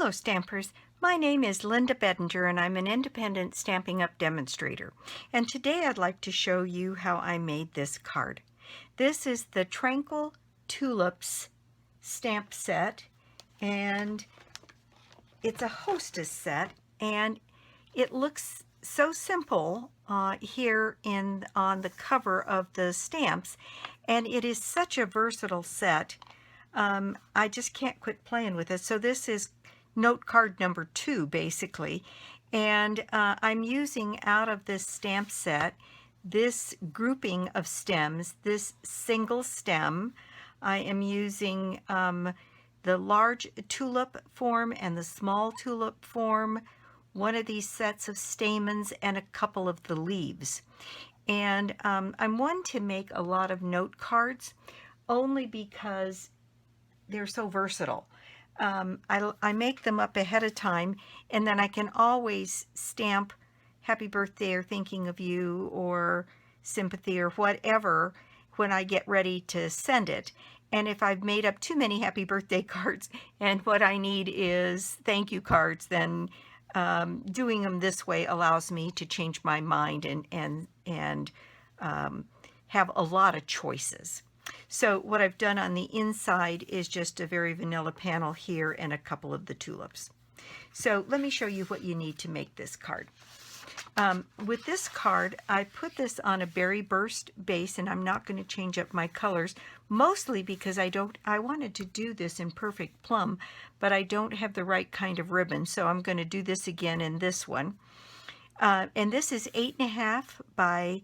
Hello Stampers, my name is Linda Bedinger and I'm an independent Stampin' Up! Demonstrator. And today I'd like to show you how I made this card. This is the Tranquil Tulips stamp set, and it's a hostess set, and it looks so simple here on the cover of the stamps, and it is such a versatile set. I just can't quit playing with it. So this is note card number 2 basically, and I'm using out of this stamp set this grouping of stems, this single stem. I am using the large tulip form and the small tulip form, one of these sets of stamens, and a couple of the leaves. And I'm one to make a lot of note cards only because they're so versatile. I make them up ahead of time, and then I can always stamp happy birthday or thinking of you or sympathy or whatever when I get ready to send it. And if I've made up too many happy birthday cards and what I need is thank you cards, then doing them this way allows me to change my mind and have a lot of choices. So what I've done on the inside is just a very vanilla panel here and a couple of the tulips. So let me show you what you need to make this card. With this card, I put this on a berry burst base, and I'm not going to change up my colors, mostly because I wanted to do this in perfect plum, but I don't have the right kind of ribbon, so I'm going to do this again in this one. And this is 8.5 by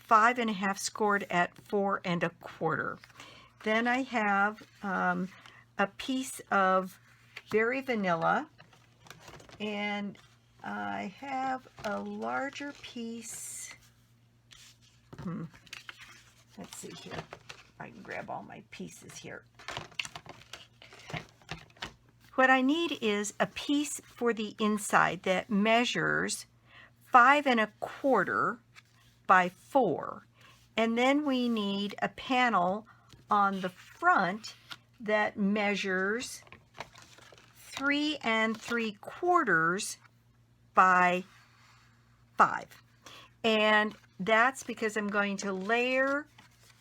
5.5 scored at 4 1/4. Then I have a piece of berry vanilla, and I have a larger piece. Let's see here. I can grab all my pieces here. What I need is a piece for the inside that measures 5 1/4 by 4, and then we need a panel on the front that measures 3 3/4 by 5, and that's because I'm going to layer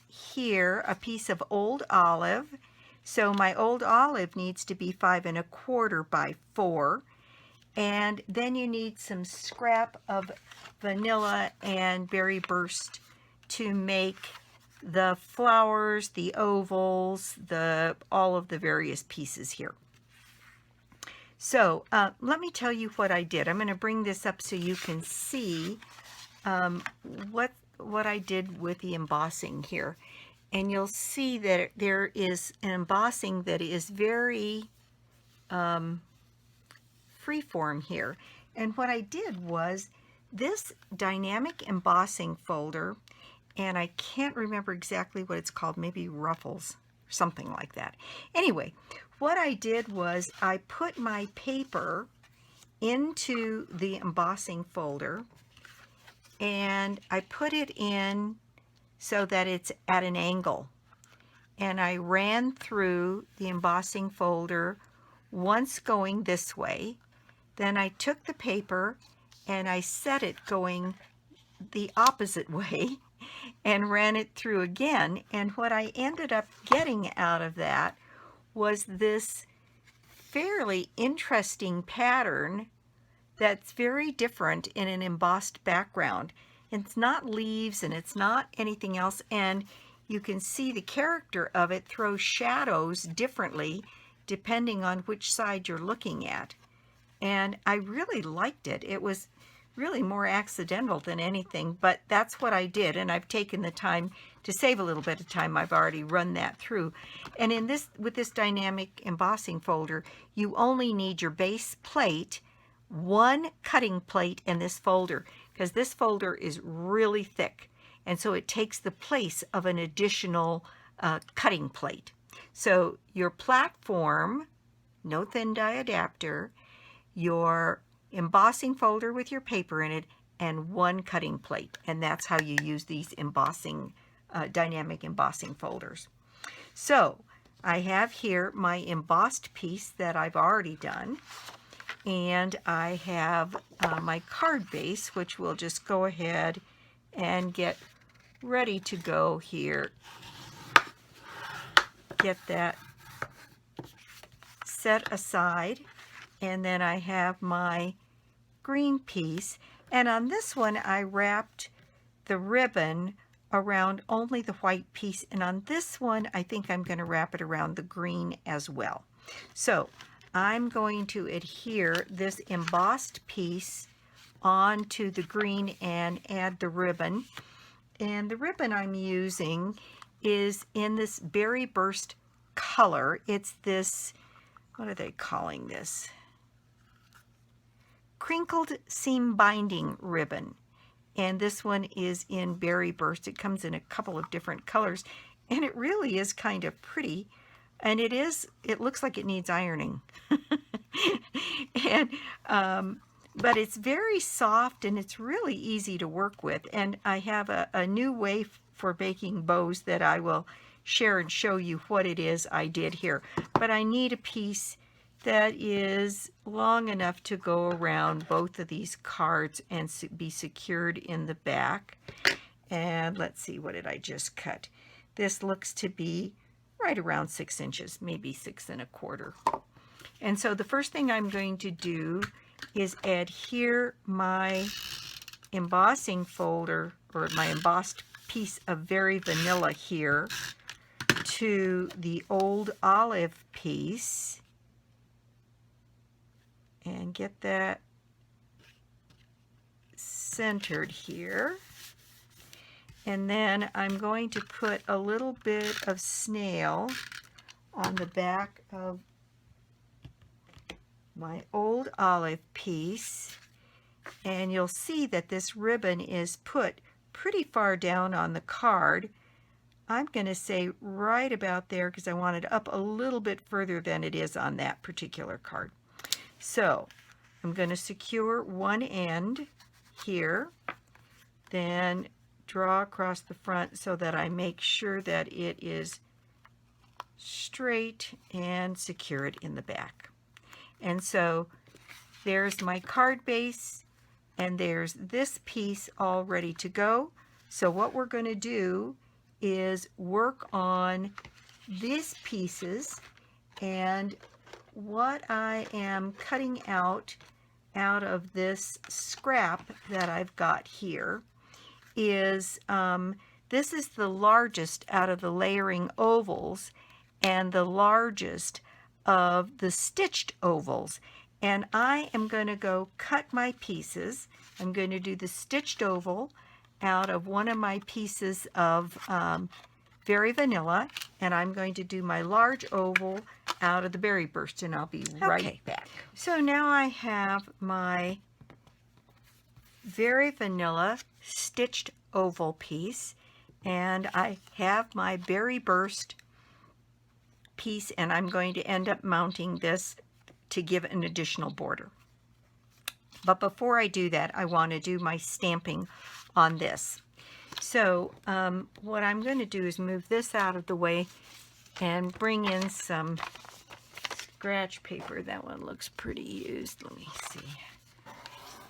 here a piece of old olive. So my old olive needs to be 5 1/4 by 4. And then you need some scrap of vanilla and berry burst to make the flowers, the ovals, all of the various pieces here. So let me tell you what I did. I'm going to bring this up so you can see what I did with the embossing here. And you'll see that there is an embossing that is very freeform here. And what I did was this dynamic embossing folder, and I can't remember exactly what it's called, maybe Ruffles, something like that. Anyway, what I did was I put my paper into the embossing folder, and I put it in so that it's at an angle. And I ran through the embossing folder once going this way. Then I took the paper and I set it going the opposite way and ran it through again. And what I ended up getting out of that was this fairly interesting pattern that's very different in an embossed background. It's not leaves and it's not anything else, and you can see the character of it throws shadows differently depending on which side you're looking at. And I really liked it. It was really more accidental than anything, but that's what I did, and I've taken the time to save a little bit of time. I've already run that through. And with this dynamic embossing folder, you only need your base plate, one cutting plate in this folder, because this folder is really thick, and so it takes the place of an additional cutting plate. So your platform, no thin die adapter, your embossing folder with your paper in it, and one cutting plate. And that's how you use these embossing, dynamic embossing folders. So I have here my embossed piece that I've already done, and I have my card base, which we'll just go ahead and get ready to go here. Get that set aside, and then I have my green piece, and on this one I wrapped the ribbon around only the white piece, and on this one I think I'm going to wrap it around the green as well. So I'm going to adhere this embossed piece onto the green and add the ribbon, and the ribbon I'm using is in this Berry Burst color. It's this, what are they calling this? Crinkled seam binding ribbon, and this one is in Berry Burst. It comes in a couple of different colors, and it really is kind of pretty, and it looks like it needs ironing. And but it's very soft, and it's really easy to work with, and I have a new way for making bows that I will share and show you what it is I did here. But I need a piece that is long enough to go around both of these cards and be secured in the back. And let's see, what did I just cut? This looks to be right around 6 inches, maybe 6 1/4. And so the first thing I'm going to do is adhere my embossing folder, or my embossed piece of Very Vanilla here, to the Old Olive piece, and get that centered here. And then I'm going to put a little bit of Snail on the back of my Old Olive piece, and you'll see that this ribbon is put pretty far down on the card. I'm going to say right about there, because I want it up a little bit further than it is on that particular card. So I'm going to secure one end here, then draw across the front so that I make sure that it is straight, and secure it in the back. And so there's my card base, and there's this piece all ready to go. So what we're going to do is work on these pieces, and what I am cutting out of this scrap that I've got here is this is the largest out of the layering ovals and the largest of the stitched ovals, and I am going to go cut my pieces. I'm going to do the stitched oval out of one of my pieces of Very Vanilla, and I'm going to do my large oval out of the Berry Burst, and I'll be right back. So now I have my Very Vanilla stitched oval piece, and I have my Berry Burst piece, and I'm going to end up mounting this to give an additional border. But before I do that, I want to do my stamping on this. So what I'm going to do is move this out of the way and bring in some scratch paper. That one looks pretty used. Let me see.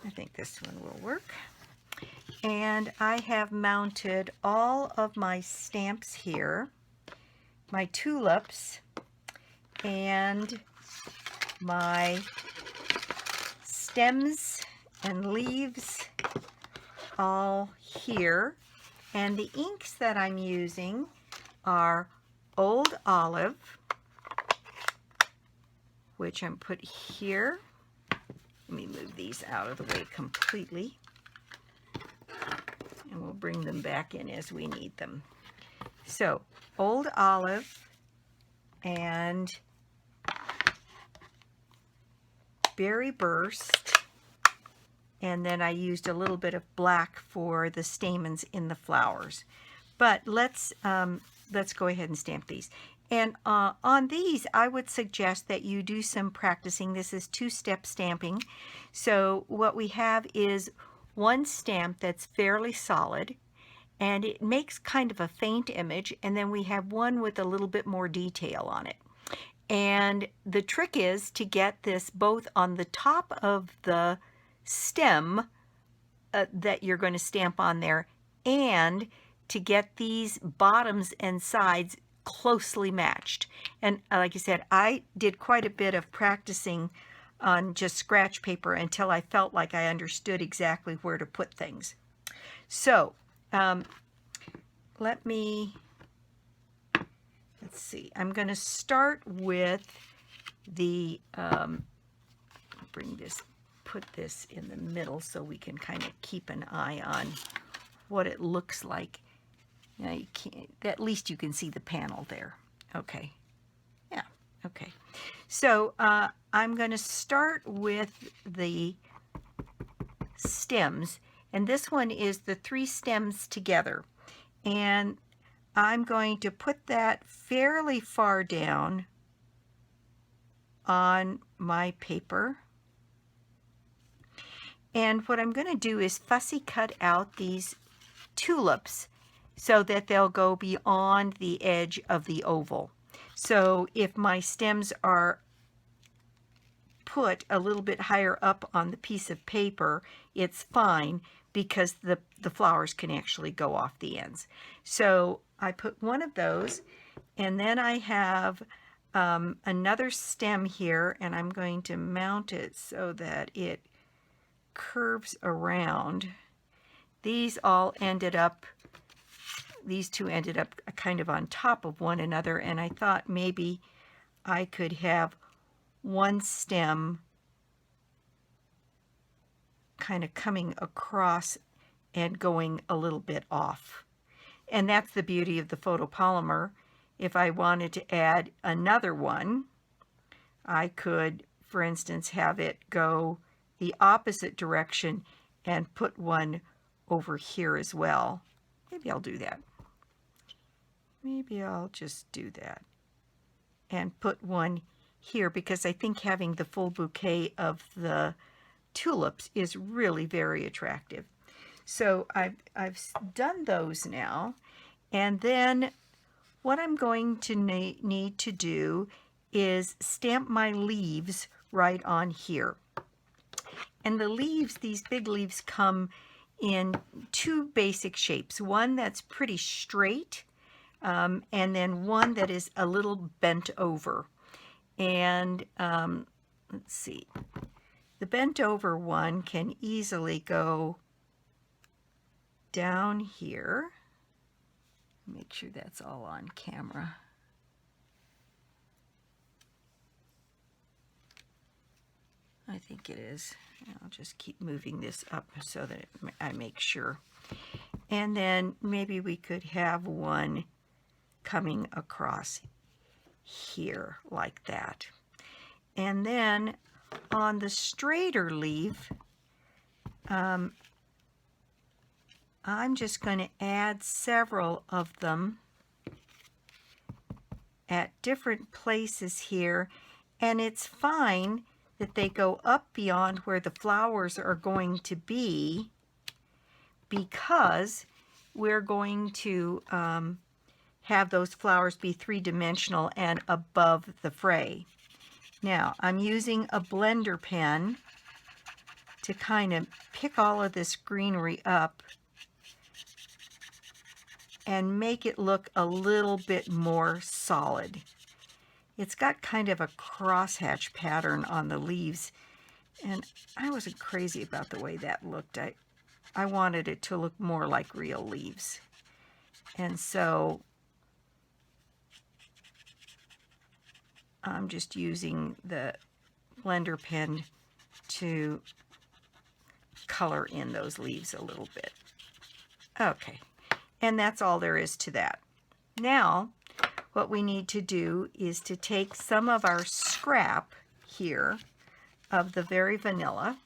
I think this one will work. And I have mounted all of my stamps here, my tulips, and my stems and leaves all here. And the inks that I'm using are Old Olive, which I'm put here. Let me move these out of the way completely, and we'll bring them back in as we need them. So Old Olive and Berry Burst, and then I used a little bit of black for the stamens in the flowers. But let's go ahead and stamp these. And on these, I would suggest that you do some practicing. This is two-step stamping. So what we have is one stamp that's fairly solid, and it makes kind of a faint image, and then we have one with a little bit more detail on it. And the trick is to get this both on the top of the stem that you're going to stamp on there, and to get these bottoms and sides closely matched. And like I said, I did quite a bit of practicing on just scratch paper until I felt like I understood exactly where to put things. So let's see, I'm going to start with the, put this in the middle so we can kind of keep an eye on what it looks like. Now you can't, at least you can see the panel there. Okay. Yeah, okay. So I'm going to start with the stems, and this one is the 3 stems together. And I'm going to put that fairly far down on my paper. And what I'm going to do is fussy cut out these tulips so that they'll go beyond the edge of the oval. So if my stems are put a little bit higher up on the piece of paper, it's fine, because the flowers can actually go off the ends. So I put one of those, and then I have another stem here, and I'm going to mount it so that it curves around. These two ended up kind of on top of one another, and I thought maybe I could have one stem kind of coming across and going a little bit off. And that's the beauty of the photopolymer. If I wanted to add another one, I could, for instance, have it go the opposite direction and put one over here as well. Maybe I'll do that. Maybe I'll just do that and put one here, because I think having the full bouquet of the tulips is really very attractive. So I've done those now, and then what I'm going to need to do is stamp my leaves right on here. And the leaves, these big leaves, come in 2 basic shapes. One that's pretty straight, and then one that is a little bent over. And let's see, the bent over one can easily go down here. Make sure that's all on camera. I think it is. I'll just keep moving this up so that I make sure. And then maybe we could have one coming across here like that. And then on the straighter leaf, I'm just going to add several of them at different places here, and it's fine that they go up beyond where the flowers are going to be, because we're going to have those flowers be 3-dimensional and above the fray. Now, I'm using a blender pen to kind of pick all of this greenery up and make it look a little bit more solid. It's got kind of a crosshatch pattern on the leaves, and I wasn't crazy about the way that looked. I wanted it to look more like real leaves. And so I'm just using the blender pen to color in those leaves a little bit. Okay, and that's all there is to that. Now, what we need to do is to take some of our scrap here of the very vanilla.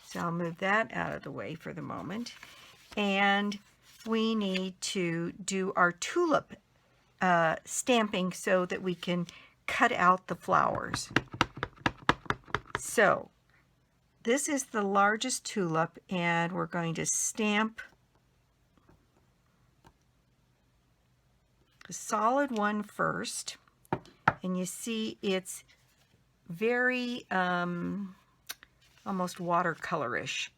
So I'll move that out of the way for the moment. And we need to do our tulip stamping so that we can cut out the flowers. So this is the largest tulip, and we're going to stamp a solid one first, and you see it's very almost watercolorish.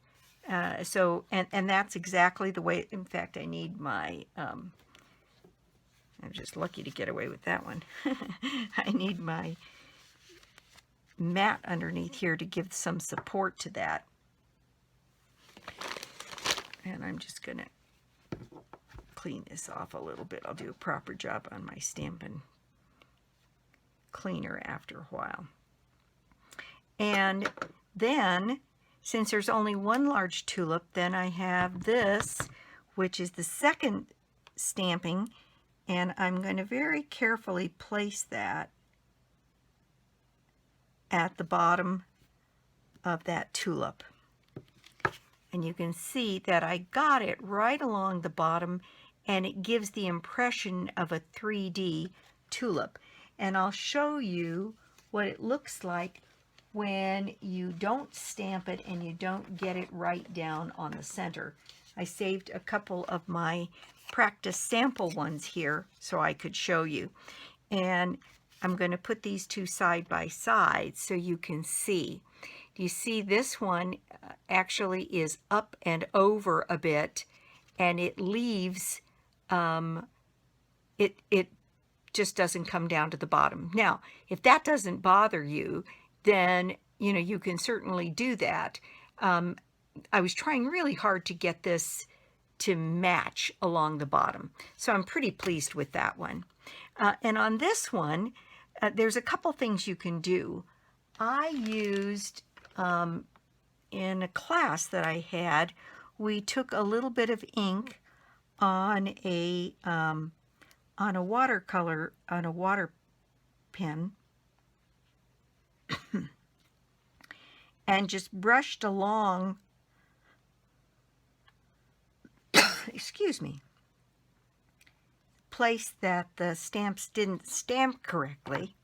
And that's exactly the way. In fact, I need my I'm just lucky to get away with that one. I need my mat underneath here to give some support to that. And I'm just gonna clean this off a little bit. I'll do a proper job on my Stampin' cleaner after a while. And then, since there's only one large tulip, then I have this, which is the second stamping, and I'm going to very carefully place that at the bottom of that tulip. And you can see that I got it right along the bottom, and it gives the impression of a 3D tulip. And I'll show you what it looks like when you don't stamp it and you don't get it right down on the center. I saved a couple of my practice sample ones here so I could show you. And I'm going to put these two side by side so you can see. Do you see this one actually is up and over a bit, and it leaves, it just doesn't come down to the bottom. Now, if that doesn't bother you, then, you know, you can certainly do that. I was trying really hard to get this to match along the bottom, so I'm pretty pleased with that one. And on this one, there's a couple things you can do. I used, in a class that I had, we took a little bit of ink on a watercolor, on a water pen, and just brushed along, excuse me, place that the stamps didn't stamp correctly,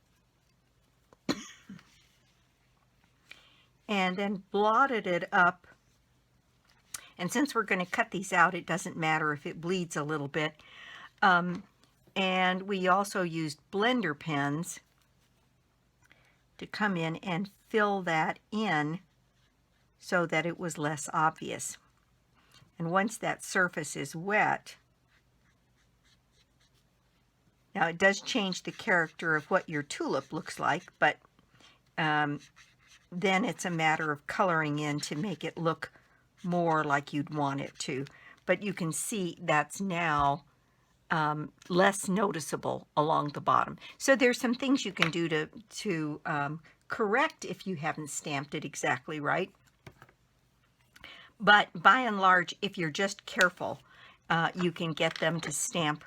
and then blotted it up. And since we're going to cut these out, it doesn't matter if it bleeds a little bit. And we also used blender pens to come in and fill that in so that it was less obvious. And once that surface is wet, now it does change the character of what your tulip looks like, but then it's a matter of coloring in to make it look more like you'd want it to. But you can see that's now less noticeable along the bottom. So there's some things you can do to correct if you haven't stamped it exactly right. But by and large, if you're just careful, you can get them to stamp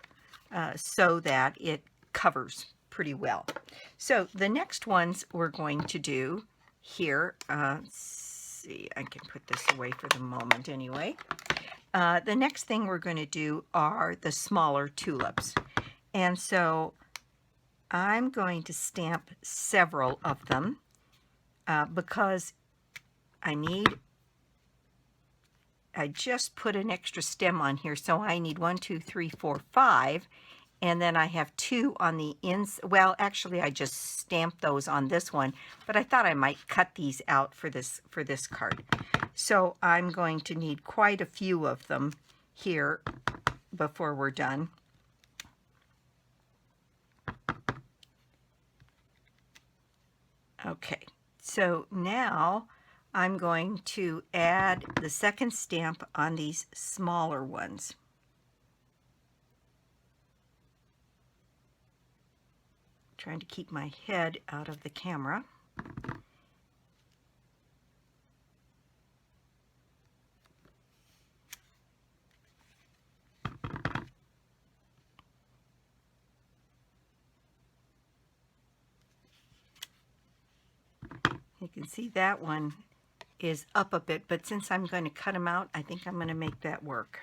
so that it covers pretty well. So the next ones we're going to do here, let's see, I can put this away for the moment anyway. The next thing we're going to do are the smaller tulips. And so I'm going to stamp several of them because I just put an extra stem on here, so I need 1, 2, 3, 4, 5, and then I have 2 on the inside. Well, actually, I just stamped those on this one, but I thought I might cut these out for this card. So I'm going to need quite a few of them here before we're done. Okay, so now I'm going to add the second stamp on these smaller ones. Trying to keep my head out of the camera. You can see that one is up a bit, but since I'm going to cut them out, I think I'm going to make that work.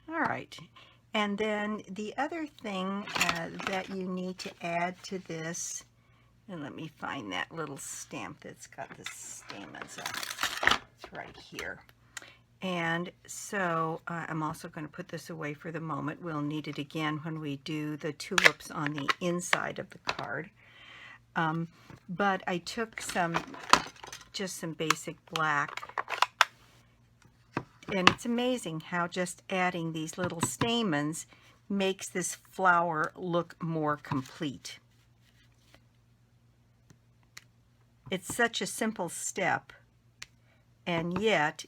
All right, And then the other thing that you need to add to this, and let me find that little stamp that's got the stamens on it. It's right here. And so I'm also going to put this away for the moment. We'll need it again when we do the tulips on the inside of the card. But I took just some basic black. And it's amazing how just adding these little stamens makes this flower look more complete. It's such a simple step, and yet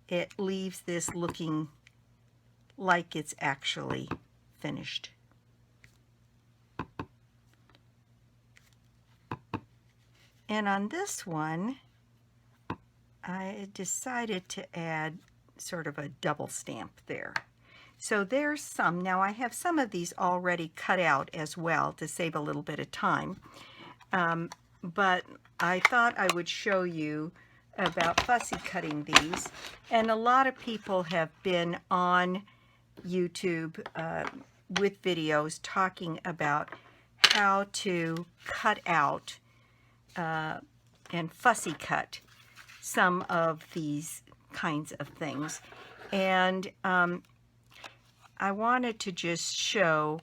it leaves this looking like it's actually finished. And on this one, I decided to add sort of a double stamp there. So there's some. Now I have some of these already cut out as well to save a little bit of time. But I thought I would show you about fussy cutting these. And a lot of people have been on YouTube with videos talking about how to cut out and fussy cut some of these kinds of things. And I wanted to just show,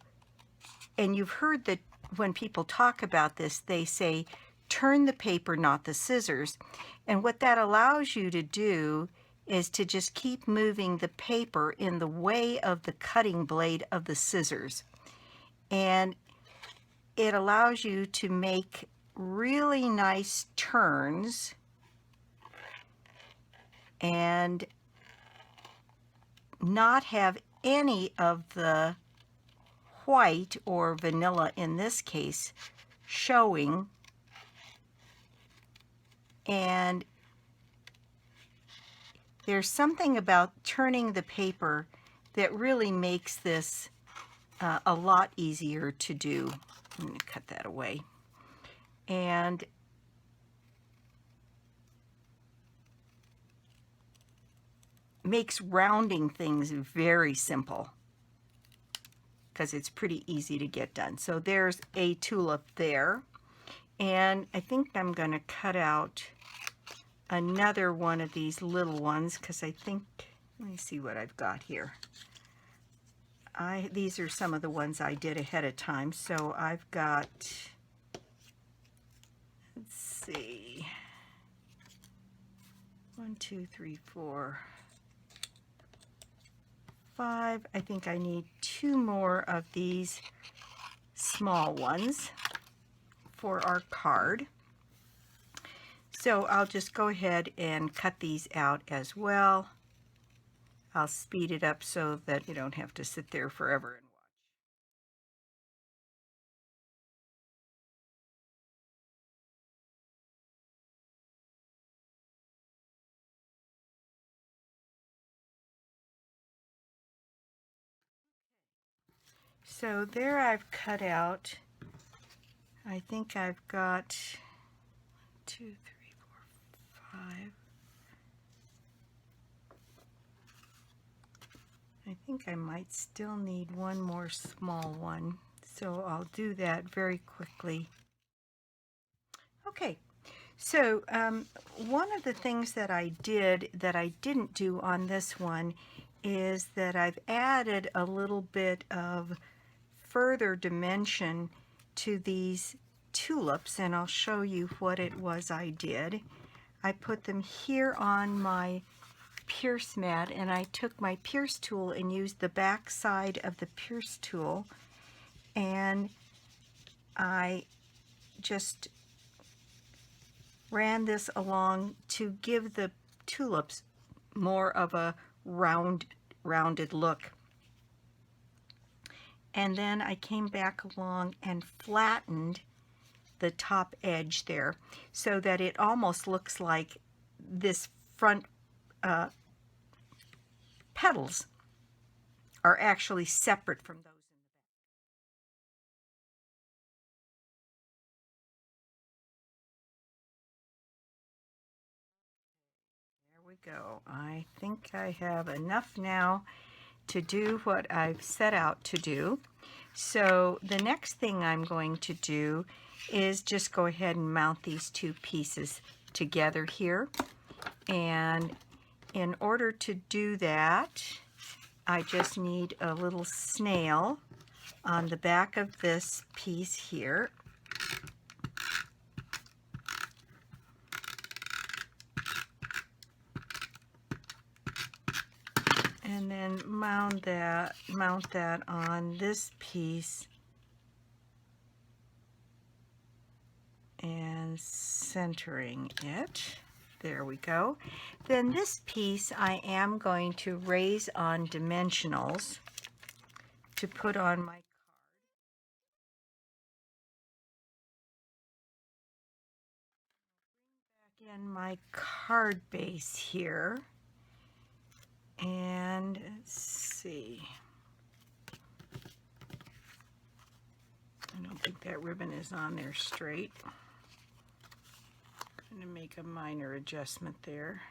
and you've heard that when people talk about this, they say, turn the paper, not the scissors. And what that allows you to do is to just keep moving the paper in the way of the cutting blade of the scissors. And it allows you to make really nice turns and not have any of the white, or vanilla in this case, showing. And there's something about turning the paper that really makes this a lot easier to do. I'm going to cut that away. And makes rounding things very simple because it's pretty easy to get done. So there's a tulip there. And I think I'm going to cut out another one of these little ones because I think, let me see what I've got here. These are some of the ones I did ahead of time. So I've got, let's see, 1, 2, 3, 4, 5. I think I need 2 more of these small ones for our card. So I'll just go ahead and cut these out as well. I'll speed it up so that you don't have to sit there forever and watch. So there I've cut out, I think I've got 2, 3, 4, 5. I think I might still need one more small one, so I'll do that very quickly. Okay, so one of the things that I did that I didn't do on this one is that I've added a little bit of further dimension to these tulips, and I'll show you what it was I did. I put them here on my pierce mat, and I took my pierce tool and used the back side of the pierce tool, and I just ran this along to give the tulips more of a rounded look. And then I came back along and flattened the top edge there so that it almost looks like this front petals are actually separate from those in the back. There we go. I think I have enough now to do what I've set out to do. So the next thing I'm going to do is just go ahead and mount these two pieces together here. And in order to do that, I just need a little snail on the back of this piece here. And then mount that on this piece and centering it. There we go. Then this piece I am going to raise on dimensionals to put on my back in my card base here. And let's see. I don't think that ribbon is on there straight. I'm going to make a minor adjustment there.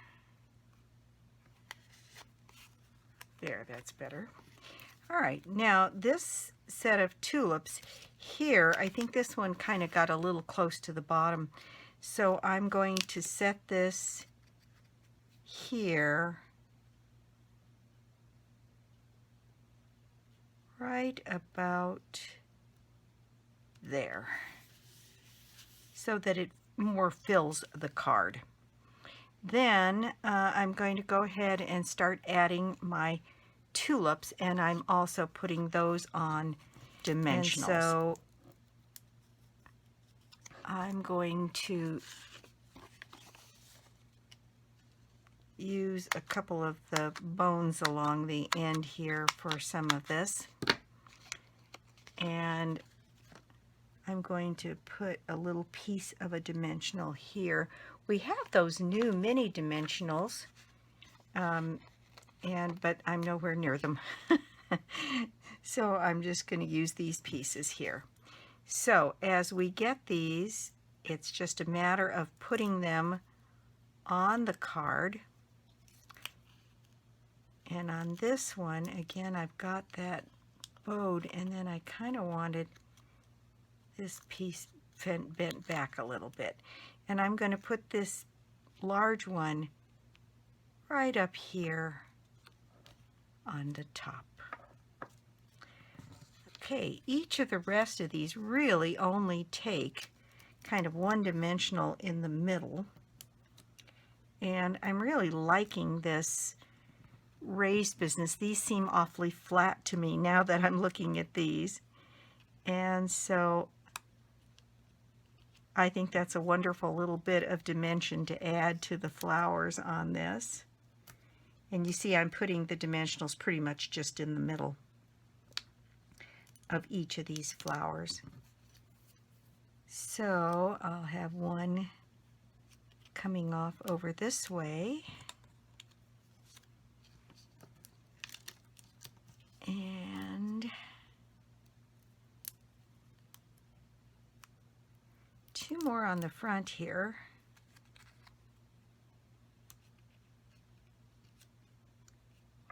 There, that's better. All right, now this set of tulips here, I think this one kind of got a little close to the bottom. So I'm going to set this here right about there so that it more fills the card. Then I'm going to go ahead and start adding my tulips, and I'm also putting those on dimensionals. And so I'm going to use a couple of the bones along the end here for some of this, and I'm going to put a little piece of a dimensional here. We have those new mini dimensionals, but I'm nowhere near them. So I'm just going to use these pieces here. So as we get these, it's just a matter of putting them on the card. And on this one, again, I've got that bowed, and then I kind of wanted this piece bent back a little bit. And I'm going to put this large one right up here on the top. Okay, each of the rest of these really only take kind of one-dimensional in the middle. And I'm really liking this raised business. These seem awfully flat to me now that I'm looking at these. And so I think that's a wonderful little bit of dimension to add to the flowers on this. And you see I'm putting the dimensionals pretty much just in the middle of each of these flowers. So I'll have one coming off over this way. And two more on the front here.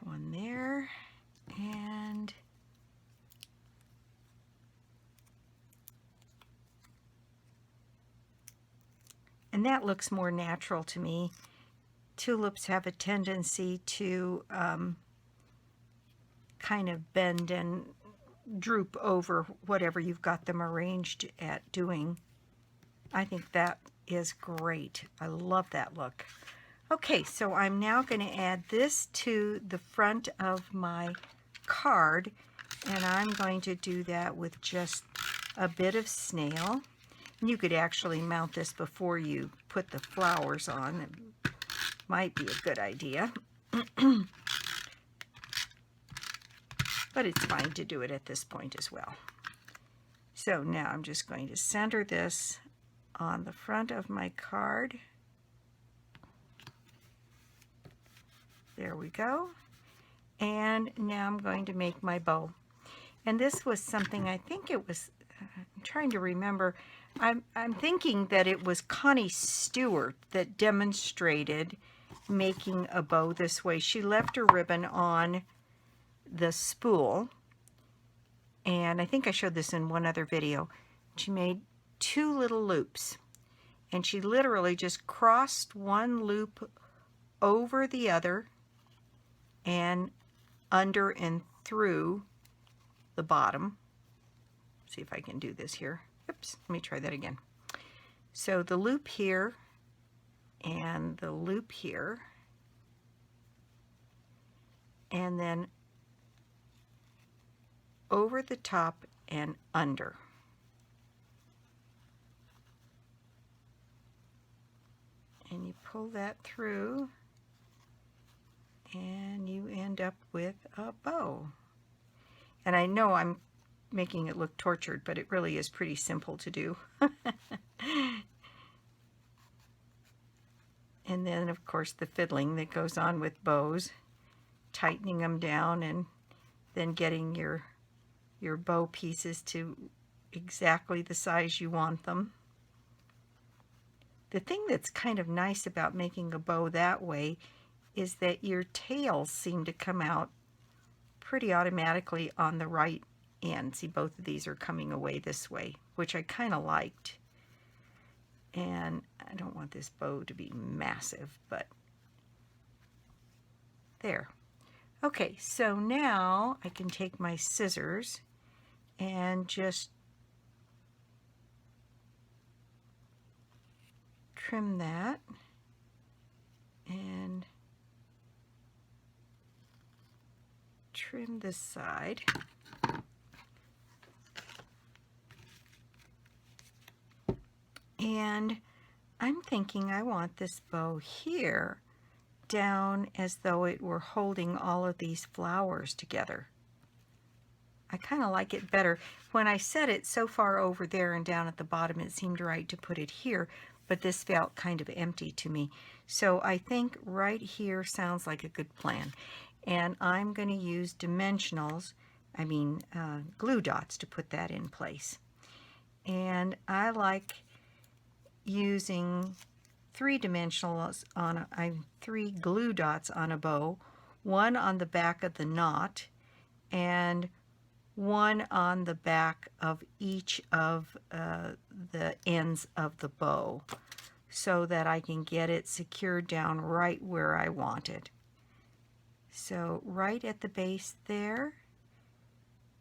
One there, and that looks more natural to me. Tulips have a tendency to kind of bend and droop over whatever you've got them arranged at doing. I think that is great. I love that look. Okay, so I'm now going to add this to the front of my card, and I'm going to do that with just a bit of snail. And you could actually mount this before you put the flowers on. It might be a good idea. But it's fine to do it at this point as well. So now I'm just going to center this on the front of my card. There we go. And now I'm going to make my bow. And this was something, I think it was, I'm trying to remember, I'm thinking that it was Connie Stewart that demonstrated making a bow this way. She left her ribbon on the spool, and I think I showed this in one other video. She made 2 little loops, and she literally just crossed one loop over the other and under and through the bottom. See if I can do this here. Oops, let me try that again. So the loop here and the loop here, and then over the top and under. And you pull that through and you end up with a bow. And I know I'm making it look tortured, but it really is pretty simple to do. And then of course the fiddling that goes on with bows, tightening them down and then getting your bow pieces to exactly the size you want them. The thing that's kind of nice about making a bow that way is that your tails seem to come out pretty automatically on the right end. See, both of these are coming away this way, which I kind of liked. And I don't want this bow to be massive, but there. Okay, so now I can take my scissors and just trim that and trim this side. And I'm thinking I want this bow here down as though it were holding all of these flowers together. I kind of like it better. When I set it so far over there and down at the bottom, it seemed right to put it here, but this felt kind of empty to me. So I think right here sounds like a good plan. And I'm going to use dimensionals, glue dots to put that in place. And I like using 3 dimensionals on three glue dots on a bow, one on the back of the knot and one on the back of each of the ends of the bow, so that I can get it secured down right where I want it. So right at the base there,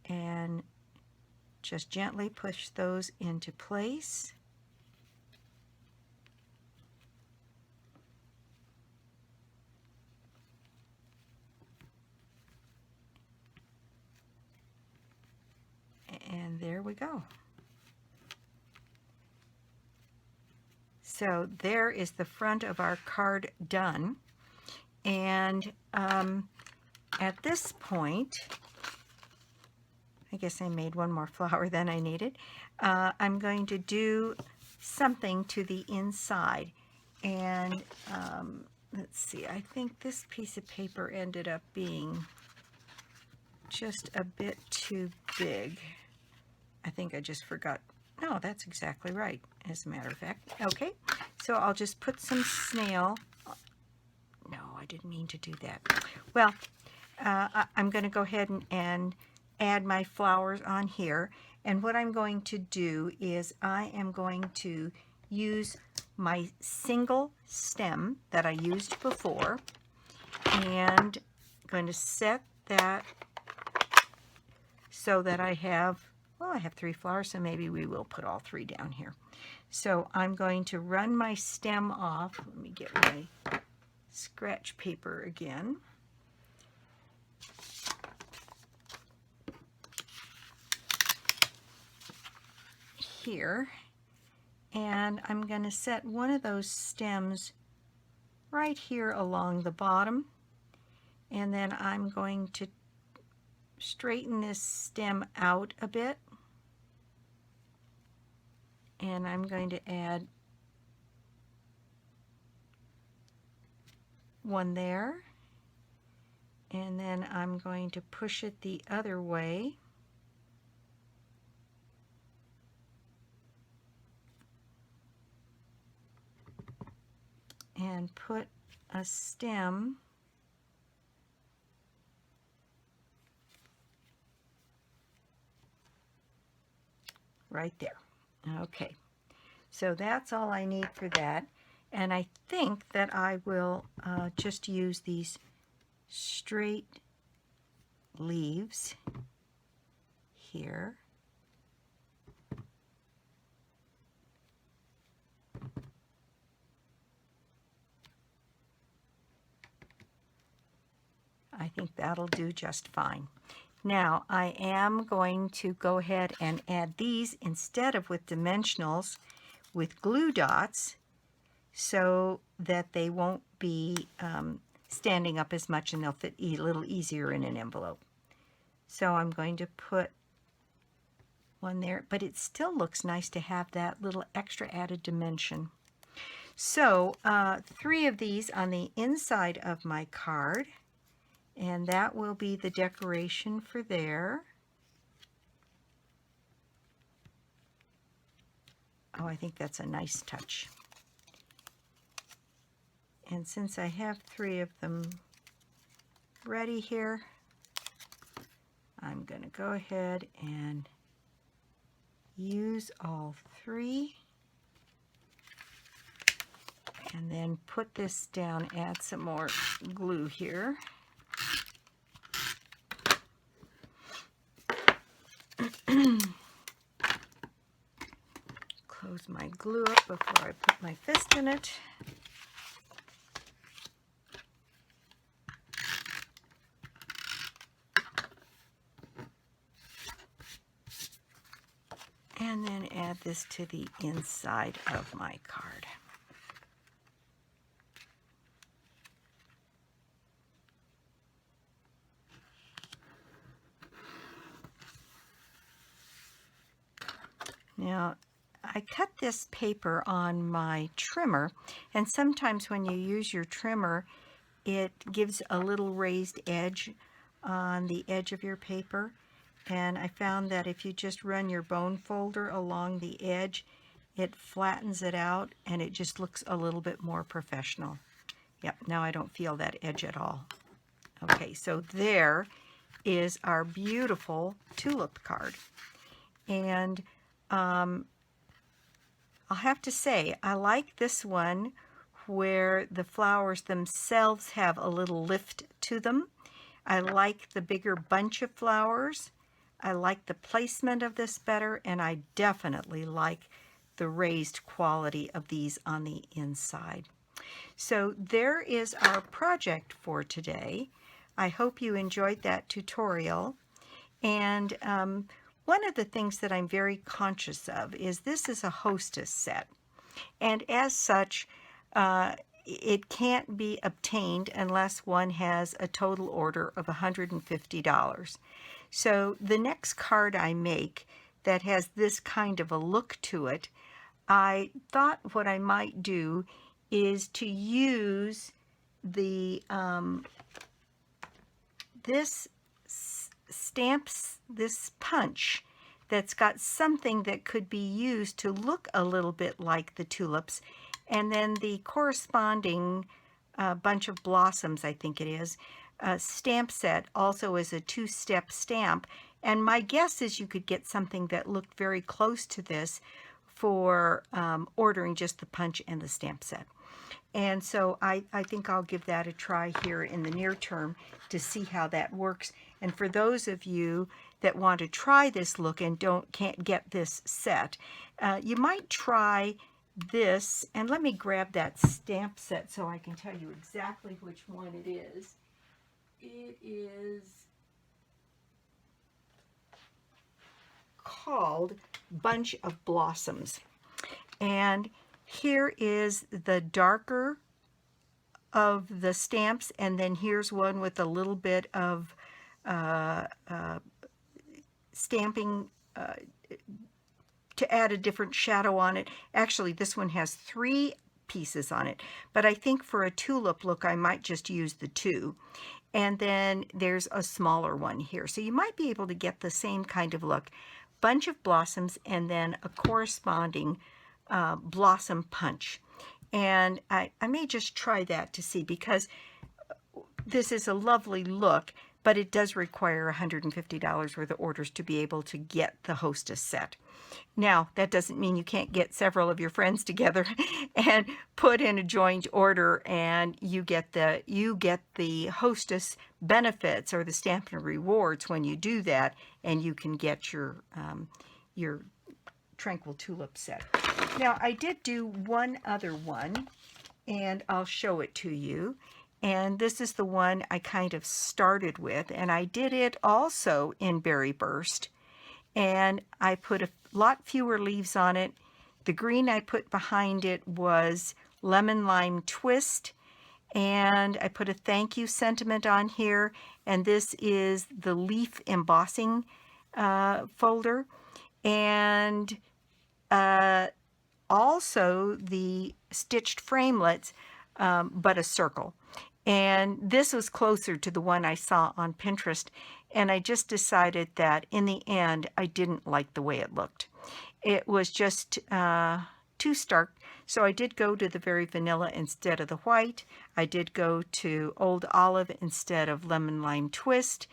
and just gently push those into place. And there we go. So there is the front of our card done. And at this point, I guess I made one more flower than I needed. I'm going to do something to the inside. And let's see, I think this piece of paper ended up being just a bit too big. I think I just forgot. No, that's exactly right, as a matter of fact. Okay, so I'll just put some snail. No, I didn't mean to do that. Well, I'm going to go ahead and add my flowers on here. And what I'm going to do is I am going to use my single stem that I used before. And I'm going to set that so that I have, well, I have 3 flowers, so maybe we will put all 3 down here. So I'm going to run my stem off. Let me get my scratch paper again. Here. And I'm going to set one of those stems right here along the bottom. And then I'm going to straighten this stem out a bit. And I'm going to add one there. And then I'm going to push it the other way. And put a stem right there. Okay, so that's all I need for that. And I think that I will just use these straight leaves here. I think that'll do just fine. Now I am going to go ahead and add these instead of with dimensionals with glue dots so that they won't be standing up as much and they'll fit a little easier in an envelope. So I'm going to put one there, but it still looks nice to have that little extra added dimension. So 3 of these on the inside of my card, and that will be the decoration for there. Oh, I think that's a nice touch. And since I have 3 of them ready here, I'm going to go ahead and use all 3 and then put this down, add some more glue here. Close my glue up before I put my fist in it. And then add this to the inside of my card. Now, I cut this paper on my trimmer, and sometimes when you use your trimmer, it gives a little raised edge on the edge of your paper. And I found that if you just run your bone folder along the edge, it flattens it out and it just looks a little bit more professional. Yep, now I don't feel that edge at all. Okay, so there is our beautiful tulip card. And I'll have to say, I like this one where the flowers themselves have a little lift to them. I like the bigger bunch of flowers. I like the placement of this better, and I definitely like the raised quality of these on the inside. So there is our project for today. I hope you enjoyed that tutorial. And one of the things that I'm very conscious of is this is a hostess set. And as such, it can't be obtained unless one has a total order of $150. So the next card I make that has this kind of a look to it, I thought what I might do is to use the this punch that's got something that could be used to look a little bit like the tulips, and then the corresponding bunch of blossoms, I think it is, stamp set also is a 2-step stamp. And my guess is you could get something that looked very close to this for ordering just the punch and the stamp set. And so I think I'll give that a try here in the near term to see how that works. And for those of you that want to try this look and can't get this set, you might try this. And let me grab that stamp set so I can tell you exactly which one it is. It is called Bunch of Blossoms. And here is the darker of the stamps, and then here's one with a little bit of stamping to add a different shadow on it. Actually, this one has 3 pieces on it, but I think for a tulip look, I might just use the 2. And then there's a smaller one here. So you might be able to get the same kind of look. Bunch of blossoms and then a corresponding blossom punch. And I may just try that to see, because this is a lovely look, but it does require $150 worth of orders to be able to get the hostess set. Now, that doesn't mean you can't get several of your friends together and put in a joint order, and you get the hostess benefits or the Stampin Rewards when you do that, and you can get your Tranquil Tulip set. Now, I did do one other one, and I'll show it to you. And this is the one I kind of started with, and I did it also in Berry Burst. And I put a lot fewer leaves on it. The green I put behind it was Lemon Lime Twist, and I put a thank you sentiment on here, and this is the leaf embossing folder, and also the stitched framelits, but a circle. And this was closer to the one I saw on Pinterest, and I just decided that in the end I didn't like the way it looked. It was just too stark, so I did go to the very vanilla instead of the white. I did go to Old Olive instead of Lemon Lime Twist.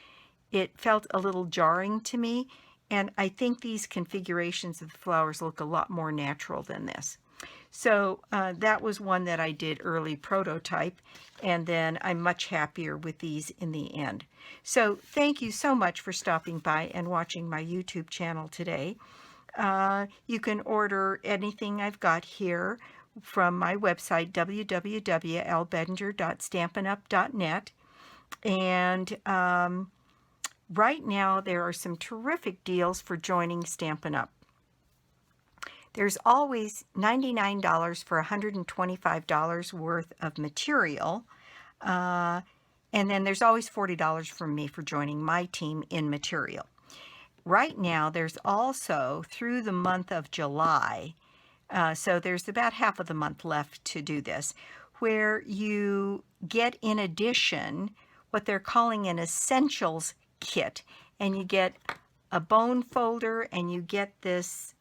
It felt a little jarring to me, and I think these configurations of the flowers look a lot more natural than this. So that was one that I did early prototype, and then I'm much happier with these in the end. So thank you so much for stopping by and watching my YouTube channel today. You can order anything I've got here from my website, www.lbettinger.stampinup.net. And right now there are some terrific deals for joining Stampin' Up. There's always $99 for $125 worth of material. And then there's always $40 from me for joining my team in material. Right now, there's also through the month of July, so there's about half of the month left to do this, where you get in addition what they're calling an essentials kit. And you get a bone folder, and you get this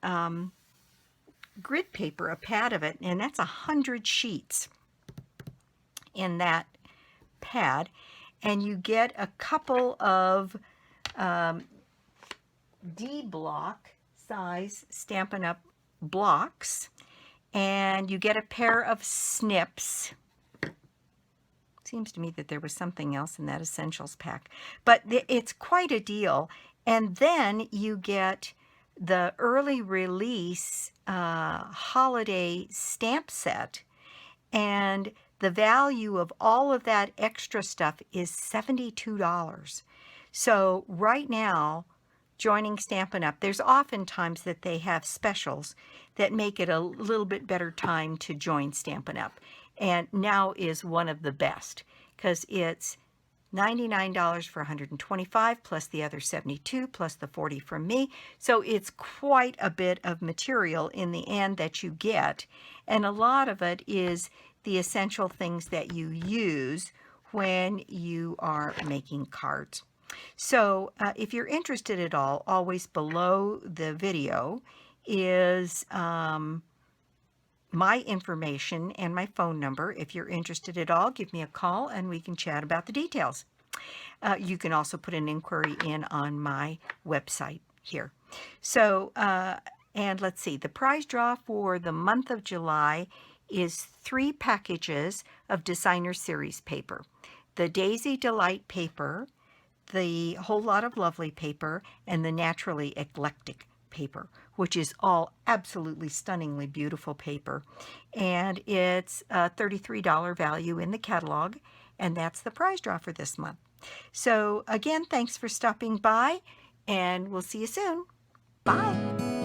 grid paper, a pad of it, and that's 100 sheets in that pad. And you get a couple of D block size Stampin' Up blocks, and you get a pair of snips. Seems to me that there was something else in that essentials pack, but it's quite a deal. And then you get the early release holiday stamp set, and the value of all of that extra stuff is $72. So right now, joining Stampin' Up, there's often times that they have specials that make it a little bit better time to join Stampin' Up. And now is one of the best, because it's $99 for $125 plus the other $72 plus the $40 from me. So it's quite a bit of material in the end that you get, and a lot of it is the essential things that you use when you are making cards. So if you're interested at all, always below the video is my information and my phone number. If you're interested at all, give me a call and we can chat about the details. You can also put an inquiry in on my website here. So, and let's see, the prize draw for the month of July is 3 packages of Designer Series paper. The Daisy Delight paper, the Whole Lot of Lovely paper, and the Naturally Eclectic paper, which is all absolutely stunningly beautiful paper. And it's a $33 value in the catalog, and that's the prize draw for this month. So again, thanks for stopping by, and we'll see you soon. Bye.